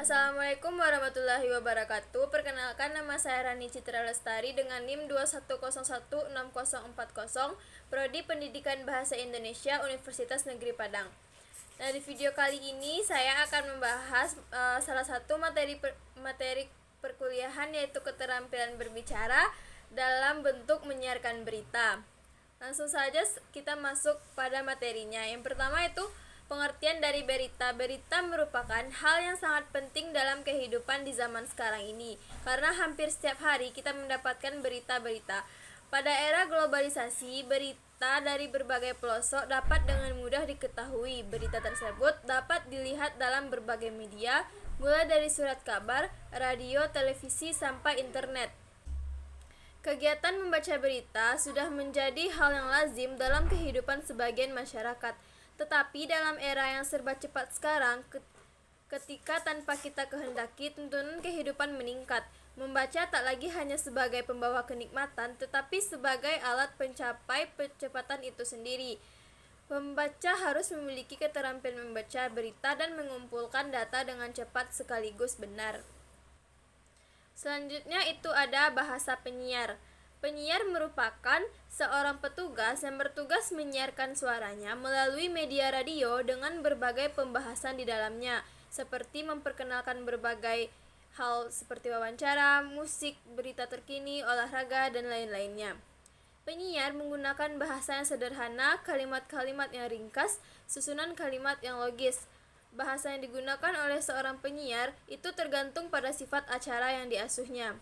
Assalamualaikum warahmatullahi wabarakatuh. Perkenalkan, nama saya Rani Citra Lestari dengan NIM 210164040, Prodi Pendidikan Bahasa Indonesia, Universitas Negeri Padang. Nah, di video kali ini saya akan membahas salah satu materi perkuliahan, yaitu keterampilan berbicara dalam bentuk menyiarkan berita. Langsung saja kita masuk pada materinya. Yang pertama itu pengertian dari berita. Berita merupakan hal yang sangat penting dalam kehidupan di zaman sekarang ini, karena hampir setiap hari kita mendapatkan berita-berita. Pada era globalisasi, berita dari berbagai pelosok dapat dengan mudah diketahui. Berita tersebut dapat dilihat dalam berbagai media, mulai dari surat kabar, radio, televisi, sampai internet. Kegiatan membaca berita sudah menjadi hal yang lazim dalam kehidupan sebagian masyarakat. Tetapi dalam era yang serba cepat sekarang, ketika tanpa kita kehendaki tuntunan kehidupan meningkat, membaca tak lagi hanya sebagai pembawa kenikmatan, tetapi sebagai alat pencapai percepatan itu sendiri. Pembaca harus memiliki keterampilan membaca berita dan mengumpulkan data dengan cepat sekaligus benar. Selanjutnya itu ada bahasa penyiar. Penyiar merupakan seorang petugas yang bertugas menyiarkan suaranya melalui media radio dengan berbagai pembahasan di dalamnya, seperti memperkenalkan berbagai hal seperti wawancara, musik, berita terkini, olahraga, dan lain-lainnya. Penyiar menggunakan bahasa yang sederhana, kalimat-kalimat yang ringkas, susunan kalimat yang logis. Bahasa yang digunakan oleh seorang penyiar itu tergantung pada sifat acara yang diasuhnya.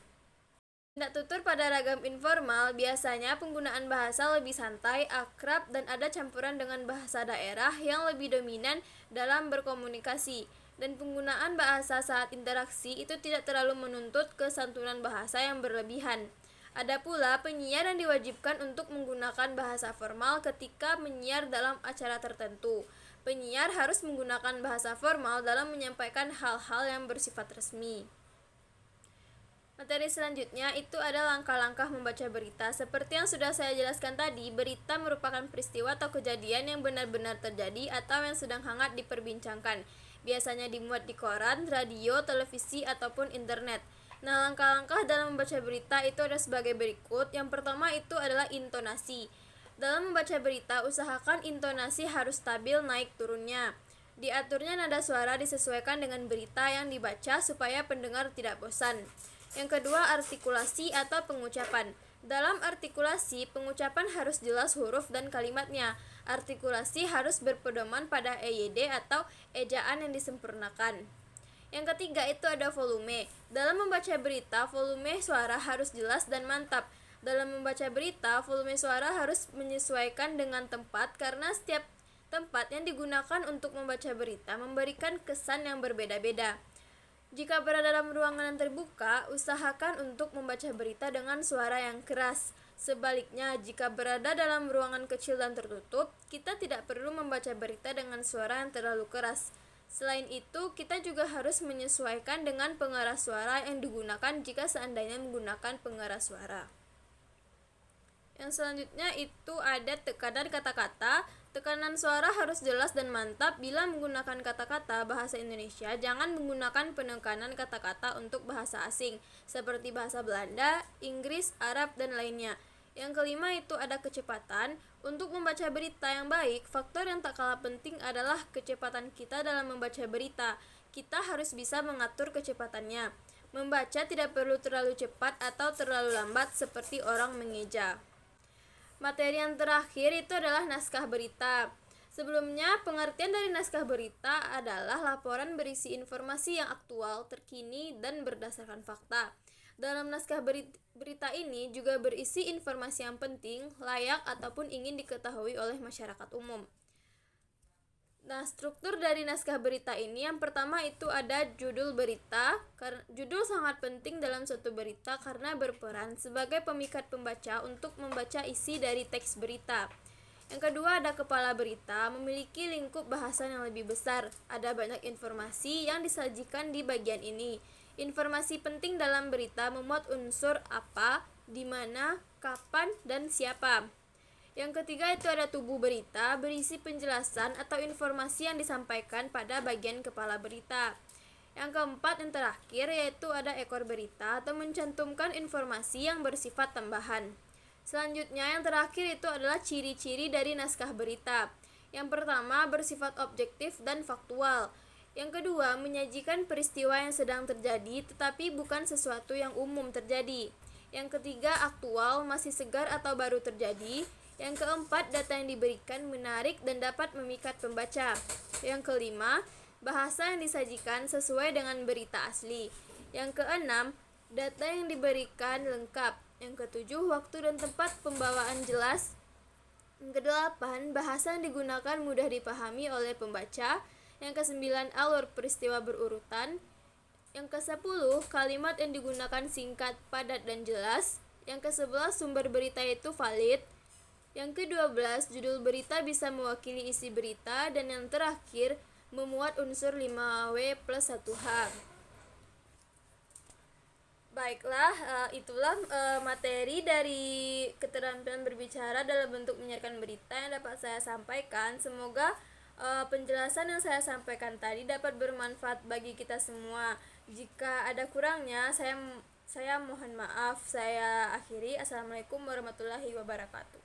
Tindak tutur pada ragam informal, biasanya penggunaan bahasa lebih santai, akrab, dan ada campuran dengan bahasa daerah yang lebih dominan dalam berkomunikasi. Dan penggunaan bahasa saat interaksi itu tidak terlalu menuntut kesantunan bahasa yang berlebihan. Ada pula penyiar yang diwajibkan untuk menggunakan bahasa formal ketika menyiar dalam acara tertentu. Penyiar harus menggunakan bahasa formal dalam menyampaikan hal-hal yang bersifat resmi. Materi selanjutnya itu ada langkah-langkah membaca berita. Seperti yang sudah saya jelaskan tadi, berita merupakan peristiwa atau kejadian yang benar-benar terjadi atau yang sedang hangat diperbincangkan. Biasanya dimuat di koran, radio, televisi, ataupun internet. Nah, langkah-langkah dalam membaca berita itu ada sebagai berikut. Yang pertama itu adalah intonasi. Dalam membaca berita, usahakan intonasi harus stabil naik turunnya. Diaturnya nada suara disesuaikan dengan berita yang dibaca supaya pendengar tidak bosan. Yang kedua, artikulasi atau pengucapan. Dalam artikulasi, pengucapan harus jelas huruf dan kalimatnya. Artikulasi harus berpedoman pada EYD atau ejaan yang disempurnakan. Yang ketiga itu ada volume. Dalam membaca berita, volume suara harus jelas dan mantap. Dalam membaca berita, volume suara harus menyesuaikan dengan tempat, karena setiap tempat yang digunakan untuk membaca berita memberikan kesan yang berbeda-beda. Jika berada dalam ruangan yang terbuka, usahakan untuk membaca berita dengan suara yang keras. Sebaliknya, jika berada dalam ruangan kecil dan tertutup, kita tidak perlu membaca berita dengan suara yang terlalu keras. Selain itu, kita juga harus menyesuaikan dengan pengeras suara yang digunakan jika seandainya menggunakan pengeras suara. Yang selanjutnya itu ada tekanan kata-kata. Tekanan suara harus jelas dan mantap. Bila menggunakan kata-kata bahasa Indonesia, jangan menggunakan penekanan kata-kata untuk bahasa asing, seperti bahasa Belanda, Inggris, Arab, dan lainnya. Yang kelima itu ada kecepatan. Untuk membaca berita yang baik, faktor yang tak kalah penting adalah kecepatan kita dalam membaca berita. Kita harus bisa mengatur kecepatannya. Membaca tidak perlu terlalu cepat atau terlalu lambat seperti orang mengeja. Materi yang terakhir itu adalah naskah berita. Sebelumnya, pengertian dari naskah berita adalah laporan berisi informasi yang aktual, terkini, dan berdasarkan fakta. Dalam naskah berita ini juga berisi informasi yang penting, layak, ataupun ingin diketahui oleh masyarakat umum. Nah, struktur dari naskah berita ini, yang pertama itu ada judul berita. Judul sangat penting dalam suatu berita karena berperan sebagai pemikat pembaca untuk membaca isi dari teks berita. Yang kedua ada kepala berita, memiliki lingkup bahasan yang lebih besar. Ada banyak informasi yang disajikan di bagian ini. Informasi penting dalam berita memuat unsur apa, di mana, kapan, dan siapa. Yang ketiga itu ada tubuh berita, berisi penjelasan atau informasi yang disampaikan pada bagian kepala berita. Yang keempat, yang terakhir, yaitu ada ekor berita atau mencantumkan informasi yang bersifat tambahan. Selanjutnya, yang terakhir itu adalah ciri-ciri dari naskah berita. Yang pertama, bersifat objektif dan faktual. Yang kedua, menyajikan peristiwa yang sedang terjadi tetapi bukan sesuatu yang umum terjadi. Yang ketiga, aktual, masih segar atau baru terjadi. Yang keempat, data yang diberikan menarik dan dapat memikat pembaca. Yang kelima, bahasa yang disajikan sesuai dengan berita asli. Yang keenam, data yang diberikan lengkap. Yang ketujuh, waktu dan tempat pembawaan jelas. Yang kedelapan, bahasa yang digunakan mudah dipahami oleh pembaca. Yang kesembilan, alur peristiwa berurutan. Yang kesepuluh, kalimat yang digunakan singkat, padat, dan jelas. Yang kesebelas, sumber berita itu valid. Yang ke-12, judul berita bisa mewakili isi berita. Dan yang terakhir, memuat unsur 5W plus 1H. Baiklah, itulah materi dari keterampilan berbicara dalam bentuk menyiarkan berita yang dapat saya sampaikan. Semoga penjelasan yang saya sampaikan tadi dapat bermanfaat bagi kita semua. Jika ada kurangnya, saya mohon maaf. Saya akhiri. Assalamualaikum warahmatullahi wabarakatuh.